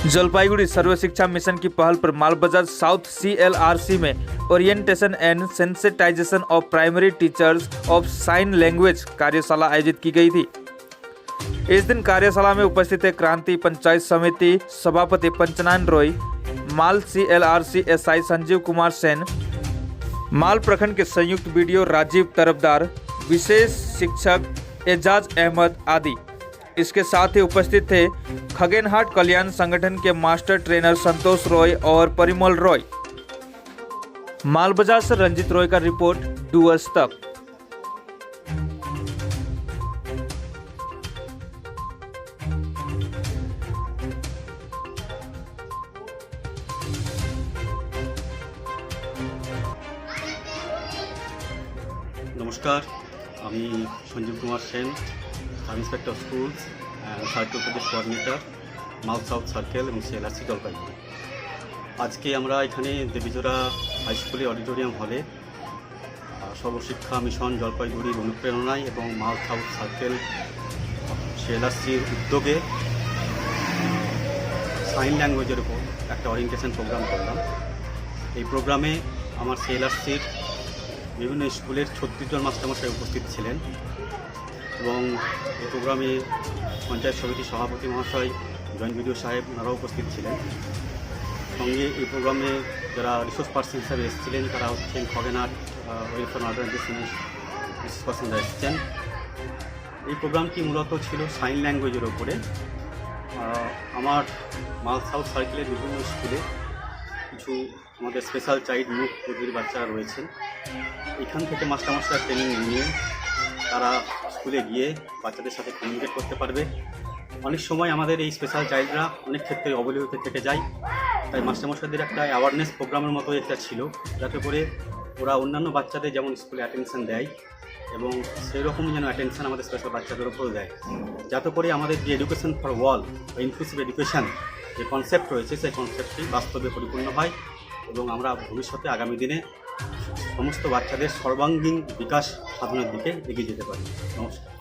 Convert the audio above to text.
जलपाईगुड़ी सर्व शिक्षा मिशन की पहल पर मालबजार साउथ CLRC में orientation and sensitization of primary teachers of sine language कार्यशाला आयोजित की गई थी। इस दिन कार्यशाला में उपस्थित थे क्रांति पंचायत समिति सभापति पंचनारायण रॉय, माल CLRC SI संजीव कुमार सेन, माल प्रखंड के संयुक्त BDO राजीव तरफदार, विशेष शिक्षक एजाज अहमद आदि। इसके साथ ही उपस्थित थे खगेनहाट कल्याण संगठन के मास्टर ट्रेनर संतोष रॉय और परिमल रॉय। मालबाजार से रंजित रॉय का रिपोर्ट डूअर्स तक। नमस्कार, আমি Sanjib Kumar Sen, sub inspector schools and circle প্রদেশ কোঅর্ডিনেটর, মাল সাউথ সার্কেল এবং CLRC জলপাইগুড়ি। আজকে আমরা এখানে দেবীজোড়া হাই স্কুলের অডিটোরিয়াম হলে সর্বশিক্ষা মিশন জলপাইগুড়ির অনুপ্রেরণায় এবং মাল সাউথ সার্কেল CLRCর উদ্যোগে সাইন ল্যাঙ্গুয়েজের উপর একটা ওরিয়েন্টেশন প্রোগ্রাম করলাম। এই প্রোগ্রামে আমার CLRCর বিভিন্ন স্কুলের 36 জন মাস্টারমশাই উপস্থিত ছিলেন এবং এই প্রোগ্রামে পঞ্চায়েত সমিতির সভাপতি মহাশয়, জয়েন্ট BDO সাহেব ওনারাও উপস্থিত ছিলেন। সঙ্গে এই প্রোগ্রামে যারা রিসোর্স পার্সন হিসাবে এসেছিলেন তারা হচ্ছেন খগেনহাট ওয়েলফেয়ার অর্গানাইজেশনের রিসোর্স পার্সনরা এসেছেন। এই প্রোগ্রামটি মূলত ছিল সাইন ল্যাঙ্গুয়েজের ওপরে। আমার মাল সাউথ সার্কেলের বিভিন্ন স্কুলে কিছু আমাদের স্পেশাল চাইল্ড মুখ বধির বাচ্চারা রয়েছেন। এখান থেকে মাস্টারমশাই ট্রেনিং নিয়ে তারা স্কুলে গিয়ে বাচ্চাদের সাথে কমিউনিকেট করতে পারবে। অনেক সময় আমাদের এই স্পেশাল চাইল্ডরা অনেক ক্ষেত্রে অবহেলিত থেকে যায়, তাই মাস্টারমশাইদের একটা অ্যাওয়ারনেস প্রোগ্রামের মতো একটা ছিল, যাতে করে ওরা অন্যান্য বাচ্চাদের যেমন স্কুলে অ্যাটেনশন দেয় এবং সেই রকমই যেন অ্যাটেনশন আমাদের স্পেশাল বাচ্চাদের উপরও দেয়, যাতে করে আমাদের যে এডুকেশন ফর ওয়াল বা ইনক্লুসিভ এডুকেশন যে কনসেপ্ট রয়েছে সেই কনসেপ্টটি বাস্তবে পরিপূর্ণ হয় এবং আমরা ভবিষ্যতে আগামী দিনে সমস্ত বাচ্চাদের সর্বাঙ্গীন বিকাশ সাধনের দিকে এগিয়ে যেতে পারি। নমস্কার।